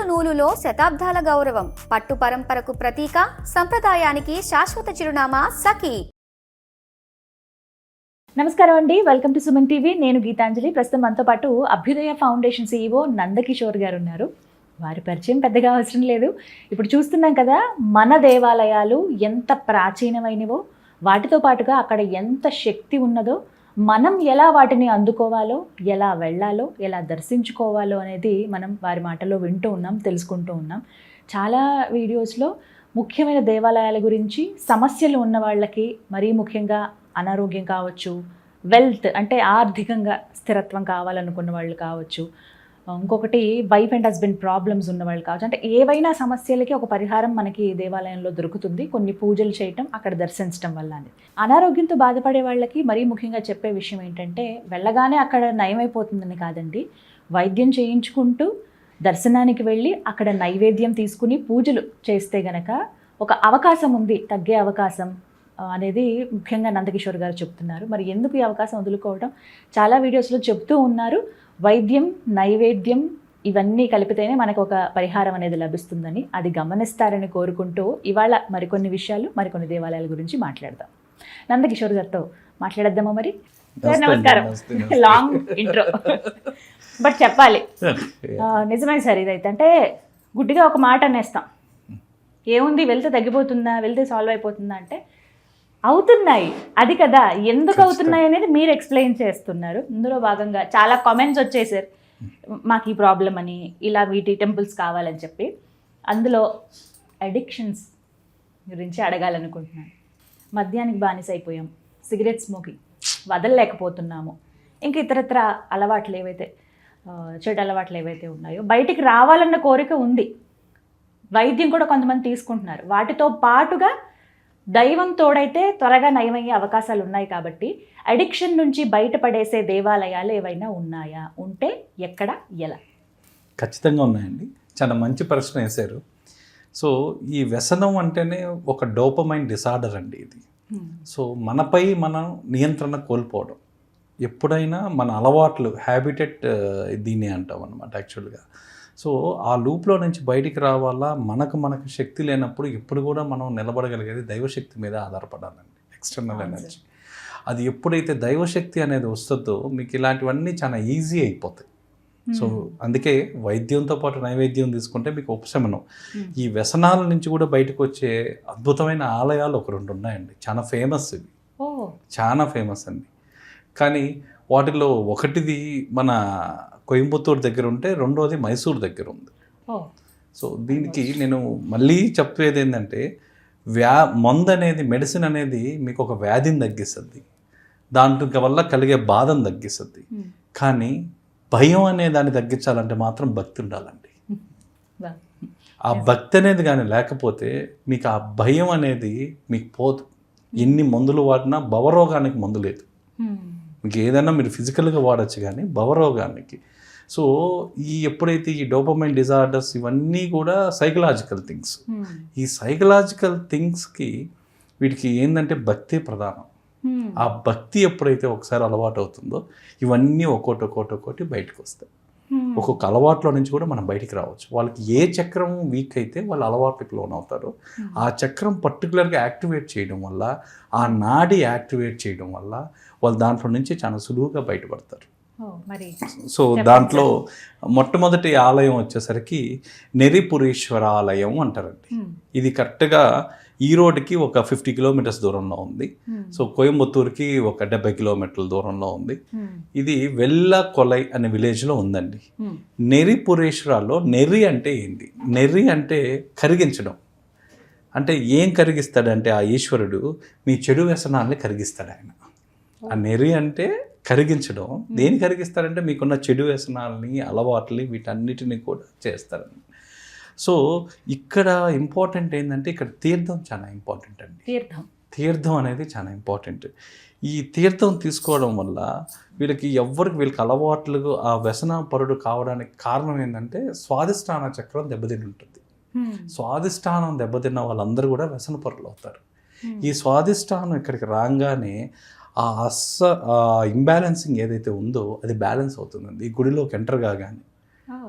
నూలులో శతాబ్దాల గౌరవం, పట్టు పరంపరకు ప్రతీక, సంప్రదాయానికి శాశ్వత చిరునామా సఖీ. నమస్కారం అండి, వెల్కమ్ టు సుమన్ టీవీ. నేను గీతాంజలి. ప్రస్తుతం మనతో పాటు అభ్యుదయ ఫౌండేషన్ CEO నందకిషోర్ గారు ఉన్నారు. వారి పరిచయం పెద్దగా అవసరం లేదు. ఇప్పుడు చూస్తున్నాం కదా, మన దేవాలయాలు ఎంత ప్రాచీనమైనవో, వాటితో పాటుగా అక్కడ ఎంత శక్తి ఉన్నదో, మనం ఎలా వాటిని అందుకోవాలో, ఎలా వెళ్ళాలో, ఎలా దర్శించుకోవాలో అనేది మనం వారి మాటల్లో వింటూ ఉన్నాం, తెలుసుకుంటూ ఉన్నాం. చాలా వీడియోస్లో ముఖ్యమైన దేవాలయాల గురించి, సమస్యలు ఉన్న వాళ్ళకి, మరీ ముఖ్యంగా అనారోగ్యం కావచ్చు, వెల్త్ అంటే ఆర్థికంగా స్థిరత్వం కావాలనుకున్న వాళ్ళు కావచ్చు, ఇంకొకటి వైఫ్ అండ్ హస్బెండ్ ప్రాబ్లమ్స్ ఉన్న వాళ్ళు కావచ్చు, అంటే ఏవైనా సమస్యలకి ఒక పరిహారం మనకి దేవాలయంలో దొరుకుతుంది. కొన్ని పూజలు చేయటం, అక్కడ దర్శించడం వల్ల. అనారోగ్యంతో బాధపడే వాళ్ళకి మరీ ముఖ్యంగా చెప్పే విషయం ఏంటంటే, వెళ్ళగానే అక్కడ నయమైపోతుందని కాదండి, వైద్యం చేయించుకుంటూ దర్శనానికి వెళ్ళి అక్కడ నైవేద్యం తీసుకుని పూజలు చేస్తే గనక ఒక అవకాశం ఉంది, తగ్గే అవకాశం అనేది ముఖ్యంగా నందకిషోర్ గారు చెప్తున్నారు. మరి ఎందుకు ఈ అవకాశం వదులుకోవడం? చాలా వీడియోస్లో చెప్తూ ఉన్నారు, వైద్యం, నైవేద్యం ఇవన్నీ కలిపితేనే మనకు ఒక పరిహారం అనేది లభిస్తుందని. అది గమనిస్తారని కోరుకుంటూ ఇవాళ మరికొన్ని విషయాలు, మరికొన్ని దేవాలయాల గురించి మాట్లాడదాం. నందకిషోర్ గారితో మాట్లాడేద్దామా మరి? సార్ నమస్కారం. లాంగ్ ఇంట్రో బట్ చెప్పాలి. నిజమే సార్, ఇదైతే అంటే గుడ్డిగా ఒక మాట అనేస్తాం, ఏముంది వెళ్తే తగ్గిపోతుందా, వెళ్తే సాల్వ్ అయిపోతుందా అంటే అవుతున్నాయి. అది కదా, ఎందుకు అవుతున్నాయి అనేది మీరు ఎక్స్ప్లెయిన్ చేస్తున్నారు. ఇందులో భాగంగా చాలా కామెంట్స్ వచ్చేసారు, మాకు ఈ ప్రాబ్లం అని, ఇలా వీటి టెంపుల్స్ కావాలని చెప్పి. అందులో అడిక్షన్స్ గురించి అడగాలనుకుంటున్నాను. మద్యానికి బానిస అయిపోయాం, సిగరెట్ స్మోకింగ్ వదలలేకపోతున్నాము, ఇంక ఇతరత్ర అలవాట్లు ఏవైతే, చెడు అలవాట్లు ఏవైతే ఉన్నాయో బయటికి రావాలన్న కోరిక ఉంది. వైద్యం కూడా కొంతమంది తీసుకుంటున్నారు. వాటితో పాటుగా దైవం తోడైతే త్వరగా నయమయ్యే అవకాశాలు ఉన్నాయి. కాబట్టి అడిక్షన్ నుంచి బయటపడేసే దేవాలయాలు ఏవైనా ఉన్నాయా? ఉంటే ఎక్కడ, ఎలా? ఖచ్చితంగా ఉన్నాయండి. చాలా మంచి ప్రశ్న వేశారు. సో ఈ వ్యసనం అంటేనే ఒక డోపమైన్ డిసార్డర్ అండి ఇది. సో మనపై మనం నియంత్రణ కోల్పోవడం, ఎప్పుడైనా మన అలవాట్లు, హ్యాబిటెట్ దీన్ని అంటాం అన్నమాట యాక్చువల్గా. సో ఆ లూప్లో నుంచి బయటికి రావాలా, మనకు శక్తి లేనప్పుడు ఎప్పుడు కూడా మనం నిలబడగలిగేది దైవశక్తి మీద ఆధారపడాలండి, ఎక్స్టర్నల్ ఎనర్జీ. అది ఎప్పుడైతే దైవశక్తి అనేది వస్తుందో మీకు ఇలాంటివన్నీ చాలా ఈజీ అయిపోతాయి. సో అందుకే వైద్యంతో పాటు నైవేద్యం తీసుకుంటే మీకు ఉపశమనం. ఈ వ్యసనాల నుంచి కూడా బయటకు వచ్చే అద్భుతమైన ఆలయాలు ఒక 2 ఉన్నాయండి, చాలా ఫేమస్ ఇవి, చాలా ఫేమస్ అండి. కానీ వాటిలో ఒకటిది మన కోయంబత్తూరు దగ్గర ఉంటే, రెండోది మైసూర్ దగ్గర ఉంది. సో దీనికి నేను మళ్ళీ చెప్పేది ఏంటంటే, మందు అనేది, మెడిసిన్ అనేది మీకు ఒక వ్యాధిని తగ్గిస్తుంది, దాంట్లో వల్ల కలిగే బాధను తగ్గిస్తుంది. కానీ భయం అనే దాన్ని తగ్గించాలంటే మాత్రం భక్తి ఉండాలండి. ఆ భక్తి అనేది కానీ లేకపోతే మీకు ఆ భయం అనేది మీకు పోదు. ఎన్ని మందులు వాడినా భవరోగానికి మందు లేదు. మీకు ఏదైనా మీరు ఫిజికల్గా వాడచ్చు కానీ భవరోగానికి. సో ఎప్పుడైతే ఈ డోపమైన్ డిజార్డర్స్ ఇవన్నీ కూడా సైకలాజికల్ థింగ్స్, ఈ సైకలాజికల్ థింగ్స్కి వీటికి ఏంటంటే భక్తి ప్రధానం. ఆ భక్తి ఎప్పుడైతే ఒకసారి అలవాటు అవుతుందో ఇవన్నీ ఒక్కోటి బయటకు వస్తాయి. ఒక్కొక్క అలవాట్లో నుంచి కూడా మనం బయటికి రావచ్చు. వాళ్ళకి ఏ చక్రం వీక్ అయితే వాళ్ళు అలవాటుకి లోన్ అవుతారో, ఆ చక్రం పర్టికులర్గా యాక్టివేట్ చేయడం వల్ల, ఆ నాడి యాక్టివేట్ చేయడం వల్ల వాళ్ళు దాంట్లో నుంచి చాలా సులువుగా బయటపడతారు. సో దాంట్లో మొట్టమొదటి ఆలయం వచ్చేసరికి నెరిపురీశ్వర ఆలయం అంటారండి. ఇది కరెక్ట్గా ఈ రోడ్డుకి ఒక 50 కిలోమీటర్స్ దూరంలో ఉంది. సో కోయంబత్తూరుకి ఒక 70 కిలోమీటర్ల దూరంలో ఉంది. ఇది వెల్లకొలై అనే విలేజ్లో ఉందండి. నెరిపురేశ్వరాలో నెర్రి అంటే ఏంటి? నెర్రి అంటే కరిగించడం. అంటే ఏం కరిగిస్తాడంటే ఆ ఈశ్వరుడు మీ చెడు వ్యసనాన్ని కరిగిస్తాడు ఆయన. ఆ నెర్రి అంటే కరిగించడం. దేని కరిగిస్తారంటే మీకున్న చెడు వ్యసనాలని, అలవాట్లని, వీటన్నిటిని కూడా చేస్తారు. సో ఇక్కడ ఇంపార్టెంట్ ఏంటంటే, ఇక్కడ తీర్థం చాలా ఇంపార్టెంట్ అండి. తీర్థం అనేది చాలా ఇంపార్టెంట్. ఈ తీర్థం తీసుకోవడం వల్ల వీళ్ళకి అలవాట్లు, ఆ వ్యసన పరుడు కావడానికి కారణం ఏంటంటే స్వాదిష్టాన చక్రం దెబ్బతిని ఉంటుంది. స్వాదిష్టానం దెబ్బతిన్న వాళ్ళందరూ కూడా వ్యసన పరులు అవుతారు. ఈ స్వాదిష్టానం ఇక్కడికి రాగానే ఆ ఇంబ్యాలెన్సింగ్ ఏదైతే ఉందో అది బ్యాలెన్స్ అవుతుందండి. ఈ గుడిలోకి ఎంటర్ కాగానే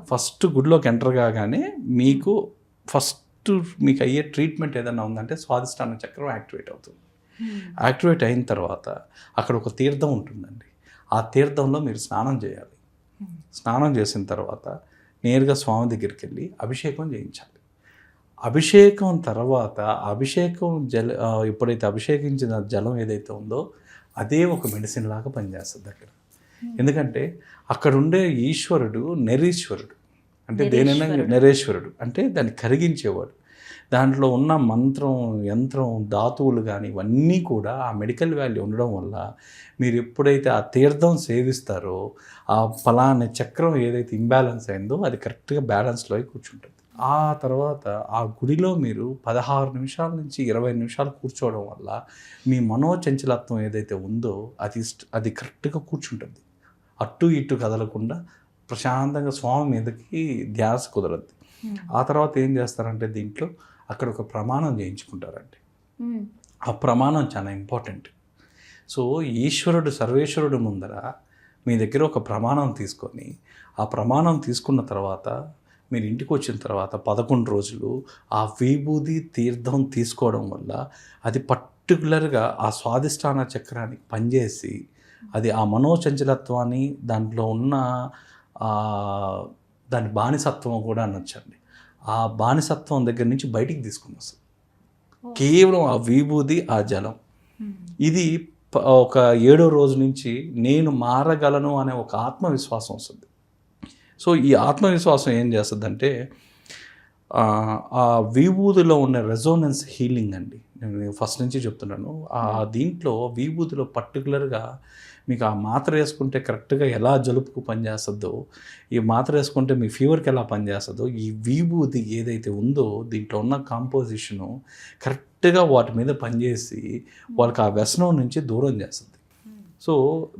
ఫస్ట్ గుడిలోకి ఎంటర్ కాగానే మీకు ఫస్ట్ మీకు అయ్యే ట్రీట్మెంట్ ఏదైనా ఉందంటే స్వాదిష్టాన చక్రం యాక్టివేట్ అవుతుంది. యాక్టివేట్ అయిన తర్వాత అక్కడ ఒక తీర్థం ఉంటుందండి. ఆ తీర్థంలో మీరు స్నానం చేయాలి. స్నానం చేసిన తర్వాత నేరుగా స్వామి దగ్గరికి వెళ్ళి అభిషేకం చేయించాలి. అభిషేకం తర్వాత అభిషేకం ఎప్పుడైతే అభిషేకించిన జలం ఏదైతే ఉందో అదే ఒక మెడిసిన్ లాగా పనిచేస్తుంది అక్కడ. ఎందుకంటే అక్కడ ఉండే ఈశ్వరుడు నెరీశ్వరుడు, అంటే దేనైనా నెరేశ్వరుడు అంటే దాన్ని కరిగించేవాడు. దాంట్లో ఉన్న మంత్రం, యంత్రం, ధాతువులు కానీ ఇవన్నీ కూడా ఆ మెడికల్ వాల్యూ ఉండడం వల్ల మీరు ఎప్పుడైతే ఆ తీర్థం సేవిస్తారో ఆ ఫలానా చక్రం ఏదైతే ఇంబ్యాలెన్స్ అయిందో అది కరెక్ట్గా బ్యాలెన్స్లో కూర్చుంటుంది. ఆ తర్వాత ఆ గుడిలో మీరు 16 నిమిషాల నుంచి 20 నిమిషాలు కూర్చోవడం వల్ల మీ మనోచంచలత్వం ఏదైతే ఉందో అది కరెక్ట్గా కూర్చుంటుంది. అటు ఇటు కదలకుండా ప్రశాంతంగా స్వామి మీదకి ధ్యాస కుదరద్ది. ఆ తర్వాత ఏం చేస్తారంటే దీంట్లో అక్కడ ఒక ప్రమాణం చేయించుకుంటారండి. ఆ ప్రమాణం చాలా ఇంపార్టెంట్. సో ఈశ్వరుడు సర్వేశ్వరుడు ముందర మీ దగ్గర ఒక ప్రమాణం తీసుకొని ఆ ప్రమాణం తీసుకున్న తర్వాత మీరు ఇంటికి వచ్చిన తర్వాత 11 రోజులు ఆ విభూది తీర్థం తీసుకోవడం వల్ల అది పర్టికులర్గా ఆ స్వాదిష్టాన చక్రానికి పనిచేసి అది ఆ మనోచంచలత్వాన్ని దాంట్లో ఉన్న దాని బానిసత్వం కూడా అనొచ్చండి. ఆ బానిసత్వం దగ్గర నుంచి బయటికి తీసుకుని వస్తుంది కేవలం ఆ విభూది, ఆ జలం. ఇది ఒక 7వ రోజు నుంచి నేను మారగలను అనే ఒక ఆత్మవిశ్వాసం వస్తుంది. సో ఈ ఆత్మవిశ్వాసం ఏం చేస్తుందంటే ఆ విభూతిలో ఉన్న రెజోనెన్స్ హీలింగ్ అండి. నేను ఫస్ట్ నుంచి చెప్తున్నాను. దీంట్లో విభూతిలో పర్టికులర్గా మీకు ఆ మాత్ర వేసుకుంటే కరెక్ట్గా ఎలా జలుపుకు పనిచేస్తుందో, ఈ మాత్ర వేసుకుంటే మీ ఫీవర్కి ఎలా పనిచేస్తుందో, ఈ విభూతి ఏదైతే ఉందో దీంట్లో ఉన్న కాంపోజిషను కరెక్ట్గా వాటి మీద పనిచేసి వాళ్ళకి ఆ వ్యసనం నుంచి దూరం చేస్తుంది. సో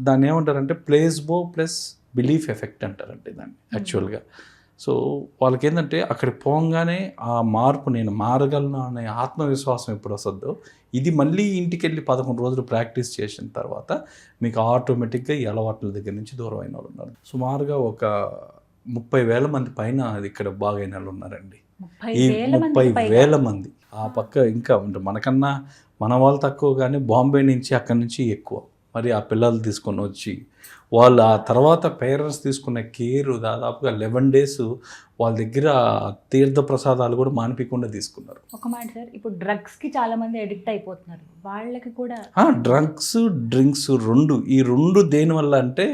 దాన్ని ఏమంటారంటే ప్లేస్బో ప్లస్ బిలీఫ్ ఎఫెక్ట్ అంటారండి దాన్ని యాక్చువల్గా. సో వాళ్ళకి ఏంటంటే అక్కడికి పోగానే ఆ మార్పు, నేను మారగలను అనే ఆత్మవిశ్వాసం ఎప్పుడు వస్తుందో ఇది మళ్ళీ ఇంటికి వెళ్ళి 11 రోజులు ప్రాక్టీస్ చేసిన తర్వాత మీకు ఆటోమేటిక్గా ఈ అలవాట్ల దగ్గర నుంచి దూరం అయిన వాళ్ళు ఉన్నారు. సుమారుగా ఒక 30,000 మంది పైన ఇక్కడ బాగైన వాళ్ళు ఉన్నారండి. ఈ 30,000 మంది. ఆ పక్క ఇంకా ఉంటారు మనకన్నా మన వాళ్ళు తక్కువ, కానీ బాంబే నుంచి అక్కడి నుంచి ఎక్కువ. మరి ఆ పిల్లలు తీసుకొని వచ్చి వాళ్ళు ఆ తర్వాత పేరెంట్స్ తీసుకునే కేరు దాదాపుగా 11 days వాళ్ళ దగ్గర తీర్థ ప్రసాదాలు కూడా మానిపించకుండా తీసుకున్నారు. ఒక మాట సార్, ఇప్పుడు డ్రగ్స్కి చాలా మంది అడిక్ట్ అయిపోతున్నారు, వాళ్ళకి కూడా డ్రగ్స్, డ్రింక్స్ ఈ రెండు దేనివల్ల అంటే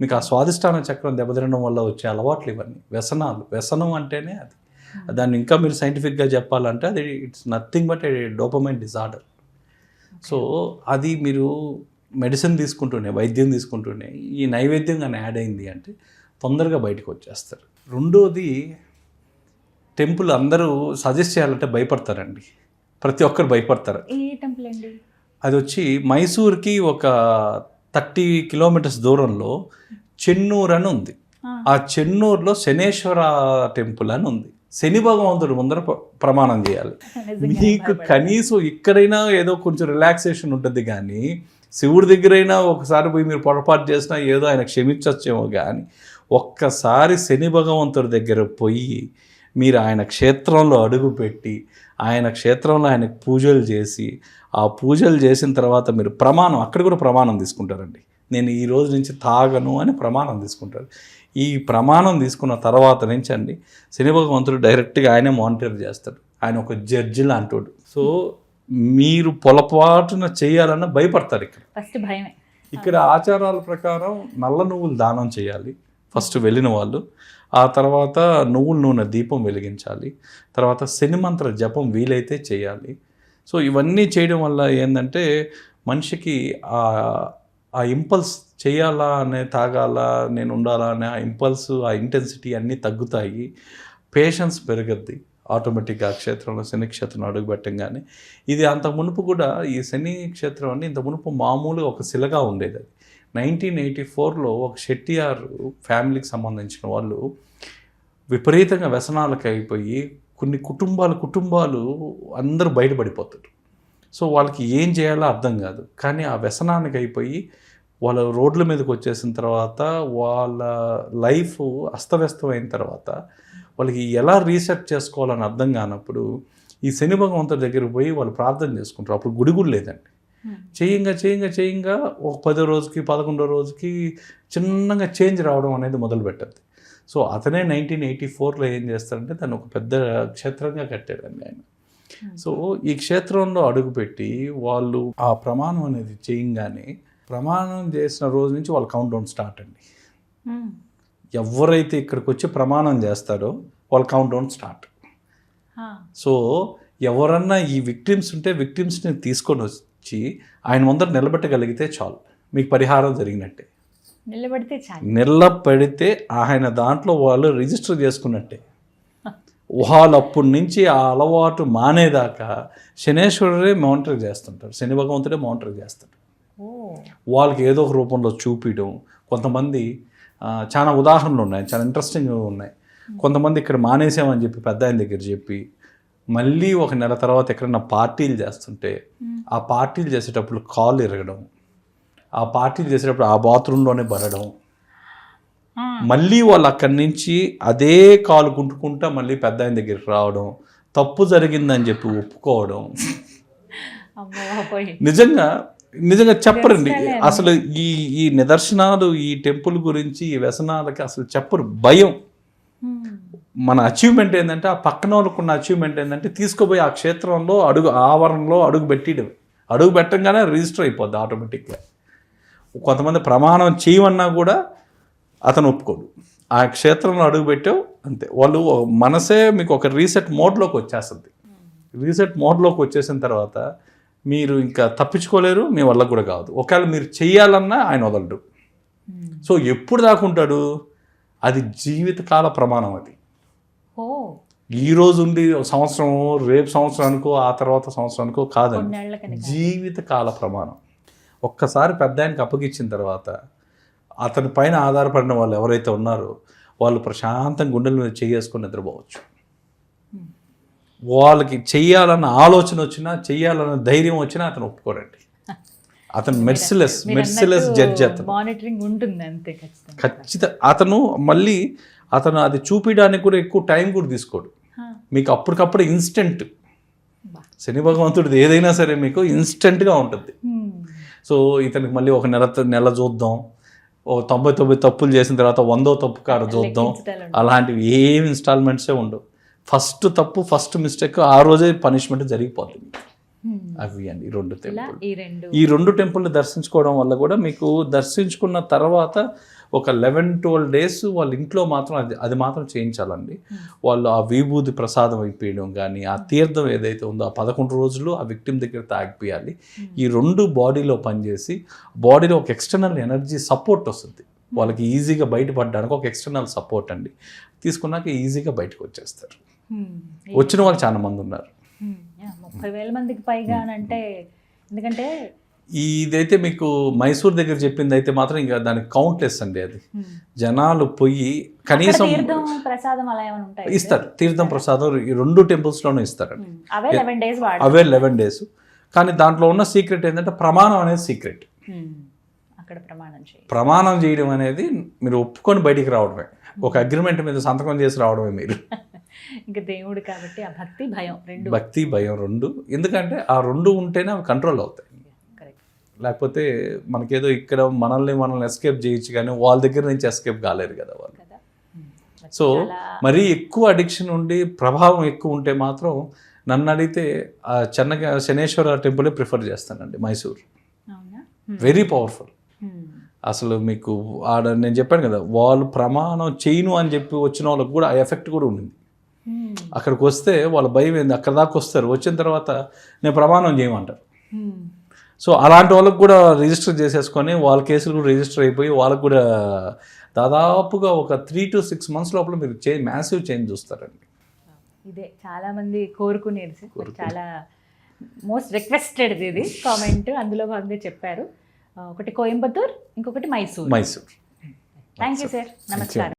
మీకు ఆ స్వాదిష్టాన చక్రం దెబ్బతినడం వల్ల వచ్చే అలవాట్లు ఇవన్నీ వ్యసనాలు. వ్యసనం అంటేనే అది. దాన్ని ఇంకా మీరు సైంటిఫిక్గా చెప్పాలంటే అది it's nothing but A dopamine disorder. So అది మీరు మెడిసిన్ తీసుకుంటూనే, వైద్యం తీసుకుంటూనే ఈ నైవేద్యం కానీ యాడ్ అయింది అంటే తొందరగా బయటకు వచ్చేస్తారు. రెండోది, టెంపుల్ అందరూ సజెస్ట్ చేయాలంటే భయపడతారండి. ప్రతి ఒక్కరు భయపడతారు. ఏ టెంపుల్ అండి? అది వచ్చి మైసూర్కి ఒక 30 kilometers దూరంలో చెన్నూరు అని ఉంది. ఆ చెన్నూరులో శనేశ్వర టెంపుల్ అని ఉంది. శని భగవంతుడు ముందర ప్రమాణం చేయాలి. మీకు కనీసం ఇక్కడైనా ఏదో కొంచెం రిలాక్సేషన్ ఉంటుంది, కానీ శివుడి దగ్గరైనా ఒకసారి పోయి మీరు పొరపాటు చేసినా ఏదో ఆయన క్షమించచ్చేమో, కానీ ఒక్కసారి శని భగవంతుడి దగ్గర పోయి మీరు ఆయన క్షేత్రంలో అడుగుపెట్టి ఆయన క్షేత్రంలో ఆయనకు పూజలు చేసి ఆ పూజలు చేసిన తర్వాత మీరు ప్రమాణం, అక్కడ కూడా ప్రమాణం తీసుకుంటారండి. నేను ఈ రోజు నుంచి తాగను అని ప్రమాణం తీసుకుంటారు. ఈ ప్రమాణం తీసుకున్న తర్వాత నుంచి అండి శని భగవంతుడు డైరెక్ట్గా ఆయనే మానిటర్ చేస్తాడు. ఆయన ఒక జడ్జి లాంటోడు. సో మీరు పొలపాటున చేయాలన్న భయపడతారు. ఇక్కడ ఫస్ట్ భయమే. ఇక్కడ ఆచారాల ప్రకారం నల్ల నువ్వులు దానం చేయాలి ఫస్ట్ వెళ్ళిన వాళ్ళు. ఆ తర్వాత నువ్వుల నూనె దీపం వెలిగించాలి. తర్వాత శని మంత్ర జపం వీలైతే చేయాలి. సో ఇవన్నీ చేయడం వల్ల ఏంటంటే మనిషికి ఆ ఇంపల్స్ చేయాలా అనే, తాగాలా, నేను ఉండాలా అనే ఆ ఇంపల్స్, ఆ ఇంటెన్సిటీ అన్నీ తగ్గుతాయి. పేషెన్స్ పెరగద్ది ఆటోమేటిక్గా. క్షేత్రంలో శని క్షేత్రం అడుగుపెట్టంగానే ఇది అంత మునుపు కూడా ఈ శని క్షేత్రం అని ఇంత మునుపు మామూలుగా ఒక శిలగా ఉండేది. అది 1984లో ఒక షెట్టియార్ ఫ్యామిలీకి సంబంధించిన వాళ్ళు విపరీతంగా వ్యసనాలకు అయిపోయి కొన్ని కుటుంబాలు అందరూ బయటపడిపోతారు. సో వాళ్ళకి ఏం చేయాలో అర్థం కాదు, కానీ ఆ వ్యసనానికి అయిపోయి వాళ్ళ రోడ్ల మీదకి వచ్చేసిన తర్వాత వాళ్ళ లైఫ్ అస్తవ్యస్తం అయిన తర్వాత వాళ్ళకి ఎలా రీసెట్ చేసుకోవాలని అర్థం కానప్పుడు ఈ శని భగవంతుడి దగ్గరికి పోయి వాళ్ళు ప్రార్థన చేసుకుంటారు. అప్పుడు గుడి కూడా లేదండి. చేయంగా ఒక 10వ రోజుకి 11వ రోజుకి చిన్నగా చేంజ్ రావడం అనేది మొదలు పెట్టద్ది. సో అతనే 1984లో ఏం చేస్తారంటే దాన్ని ఒక పెద్ద క్షేత్రంగా కట్టాడండి ఆయన. సో ఈ క్షేత్రంలో అడుగుపెట్టి వాళ్ళు ఆ ప్రమాణం అనేది చేయంగానే ప్రమాణం చేసిన రోజు నుంచి వాళ్ళ కౌంట్ డౌన్ స్టార్ట్ అండి. ఎవరైతే ఇక్కడికి వచ్చి ప్రమాణం చేస్తారో వాళ్ళ కౌంట్ డౌన్ స్టార్ట్. సో ఎవరన్నా ఈ విక్టిమ్స్ ఉంటే విక్టిమ్స్ని తీసుకొని వచ్చి ఆయన ముందర నిలబెట్టగలిగితే చాలు, మీకు పరిహారం జరిగినట్టే. నిలబడితే ఆయన దాంట్లో వాళ్ళు రిజిస్టర్ చేసుకున్నట్టే. వాళ్ళు అప్పటి నుంచి ఆ అలవాటు మానేదాకా శనేశ్వరుడే మానిటర్ చేస్తుంటారు, శని భగవంతుడే మానిటర్ చేస్తాడు. వాళ్ళకి ఏదో ఒక రూపంలో చూపించడం. కొంతమంది చాలా ఉదాహరణలు ఉన్నాయి, చాలా ఇంట్రెస్టింగ్గా ఉన్నాయి. కొంతమంది ఇక్కడ మానేసామని చెప్పి పెద్ద ఆయన దగ్గర చెప్పి మళ్ళీ ఒక నెల తర్వాత ఎక్కడన్నా పార్టీలు చేస్తుంటే ఆ పార్టీలు చేసేటప్పుడు కాళ్ళు ఇరగడం, ఆ పార్టీలు చేసేటప్పుడు ఆ బాత్రూంలోనే పడడం, మళ్ళీ వాళ్ళు అక్కడి నుంచి అదే కాలు కుంటుకుంటా మళ్ళీ పెద్ద ఆయన దగ్గరికి రావడం, తప్పు జరిగిందని చెప్పి ఒప్పుకోవడం. నిజంగా చెప్పరండి అసలు. ఈ నిదర్శనాలు, ఈ టెంపుల్ గురించి, ఈ వ్యసనాలకి అసలు చెప్పరు. భయం. మన అచీవ్మెంట్ ఏంటంటే ఆ పక్కన వాళ్ళకున్న అచీవ్మెంట్ ఏంటంటే తీసుకుపోయి ఆ క్షేత్రంలో ఆవరణలో అడుగు పెట్టంగానే రిజిస్టర్ అయిపోద్ది ఆటోమేటిక్గా. కొంతమంది ప్రమాణం చేయమన్నా కూడా అతను ఒప్పుకోడు. ఆ క్షేత్రంలో అడుగు పెట్టావు అంతే. వాళ్ళు మనసే మీకు ఒక రీసెట్ మోడ్లోకి వచ్చేస్తుంది. రీసెట్ మోడ్లోకి వచ్చేసిన తర్వాత మీరు ఇంకా తప్పించుకోలేరు, మీ వల్ల కూడా కాదు. ఒకవేళ మీరు చెయ్యాలన్నా ఆయన వదలడు. సో ఎప్పుడు దాకా ఉంటాడు? అది జీవితకాల ప్రమాణం. అది ఈ రోజు ఉండి సంవత్సరం, రేపు సంవత్సరానికో, ఆ తర్వాత సంవత్సరానికో కాదండి, జీవితకాల ప్రమాణం. ఒక్కసారి పెద్ద ఆయనకి అప్పగిచ్చిన తర్వాత అతని పైన ఆధారపడిన వాళ్ళు ఎవరైతే ఉన్నారో వాళ్ళు ప్రశాంతంగా గుండెల మీద చేసుకొని నిద్రపోవచ్చు. వాళ్ళకి చెయ్యాలన్న ఆలోచన వచ్చినా, చెయ్యాలన్న ధైర్యం వచ్చినా అతను ఒప్పుకోరండి. అతను మెర్సిలెస్ జడ్జి. అతను మానిటరింగ్ ఉంటుంది అంతే. ఖచ్చితంగా అతను అది చూపించడానికి కూడా ఎక్కువ టైం కూడా తీసుకోడు. మీకు అప్పటికప్పుడు ఇన్స్టెంట్. శని భగవంతుడిది ఏదైనా సరే మీకు ఇన్స్టెంట్గా ఉంటుంది. సో ఇతనికి మళ్ళీ ఒక నెల చూద్దాం, ఓ 99 తప్పులు చేసిన తర్వాత 100వ తప్పు కాడ చూద్దాం, అలాంటివి ఏమి ఇన్స్టాల్మెంట్సే ఉండవు. ఫస్ట్ తప్పు, ఫస్ట్ మిస్టేక్ ఆ రోజే పనిష్మెంట్ జరిగిపోతుంది. అవి అండి ఈ రెండు టెంపుల్ని దర్శించుకోవడం వల్ల కూడా మీకు దర్శించుకున్న తర్వాత ఒక 11-12 days వాళ్ళ ఇంట్లో మాత్రం అది మాత్రం చేయించాలండి. వాళ్ళు ఆ విభూది ప్రసాదం అయిపోయడం కానీ, ఆ తీర్థం ఏదైతే ఉందో ఆ 11 రోజులు ఆ విక్టిమ్ దగ్గర తాగిపోయాలి. ఈ రెండు బాడీలో పనిచేసి బాడీలో ఒక ఎక్స్టర్నల్ ఎనర్జీ సపోర్ట్ వస్తుంది. వాళ్ళకి ఈజీగా బయటపడడానికి ఒక ఎక్స్టర్నల్ సపోర్ట్ అండి. తీసుకున్నాక ఈజీగా బయటకు వచ్చేస్తారు. వచ్చిన వాళ్ళు చాలా మంది ఉన్నారు. 30,000 మందికి పైగా అంటే, ఎందుకంటే ఇదైతే మీకు మైసూర్ దగ్గర చెప్పింది అయితే మాత్రం ఇంకా దానికి కౌంట్లెస్ అండి. అది జనాలు పోయి కనీసం ఇస్తారు. తీర్థం ప్రసాదం ఈ 2 temples-లోనూ ఇస్తారండి. అవే 11 days. కానీ దాంట్లో ఉన్న సీక్రెట్ ఏంటంటే ప్రమాణం అనేది సీక్రెట్. ప్రమాణం చేయడం అనేది మీరు ఒప్పుకొని బయటికి రావడమే, ఒక అగ్రిమెంట్ మీద సంతకం చేసి రావడమే మీరు. ఇంకా దేవుడు కాబట్టి ఆ భక్తి భయం రెండు. ఎందుకంటే ఆ రెండు ఉంటేనే అవి కంట్రోల్ అవుతాయి. లేకపోతే మనకేదో ఇక్కడ మనల్ని ఎస్కేప్ చేయొచ్చు కానీ వాళ్ళ దగ్గర నుంచి ఎస్కేప్ కాలేరు కదా వాళ్ళు. సో మరీ ఎక్కువ అడిక్షన్ ఉండి ప్రభావం ఎక్కువ ఉంటే మాత్రం నన్ను అడిగితే ఆ శనేశ్వర టెంపులే ప్రిఫర్ చేస్తానండి. Mysore very powerful. అసలు మీకు నేను చెప్పాను కదా, వాళ్ళు ప్రమాణం చేయను అని చెప్పి వచ్చిన వాళ్ళకి కూడా ఆ ఎఫెక్ట్ కూడా ఉండింది. అక్కడికి వస్తే వాళ్ళ భయం ఏంది, అక్కడ దాకా వస్తారు, వచ్చిన తర్వాత నేను ప్రమాణం చేయమంటారు. సో అలాంటి వాళ్ళకి కూడా రిజిస్టర్ చేసేసుకొని వాళ్ళ కేసులు కూడా రిజిస్టర్ అయిపోయి వాళ్ళకు కూడా దాదాపుగా ఒక 3 to 6 months లోపల మీరు మ్యాసివ్ చేంజ్ చూస్తారండి. ఇదే చాలా మంది కోరుకునేది, చాలా మోస్ట్ రిక్వెస్టెడ్ ఇది కామెంట్. అందులో భాగంగా చెప్పారు. ఒకటి కోయంబత్తూర్, ఇంకొకటి Mysore. Mysore. Thank you sir. నమస్కారం.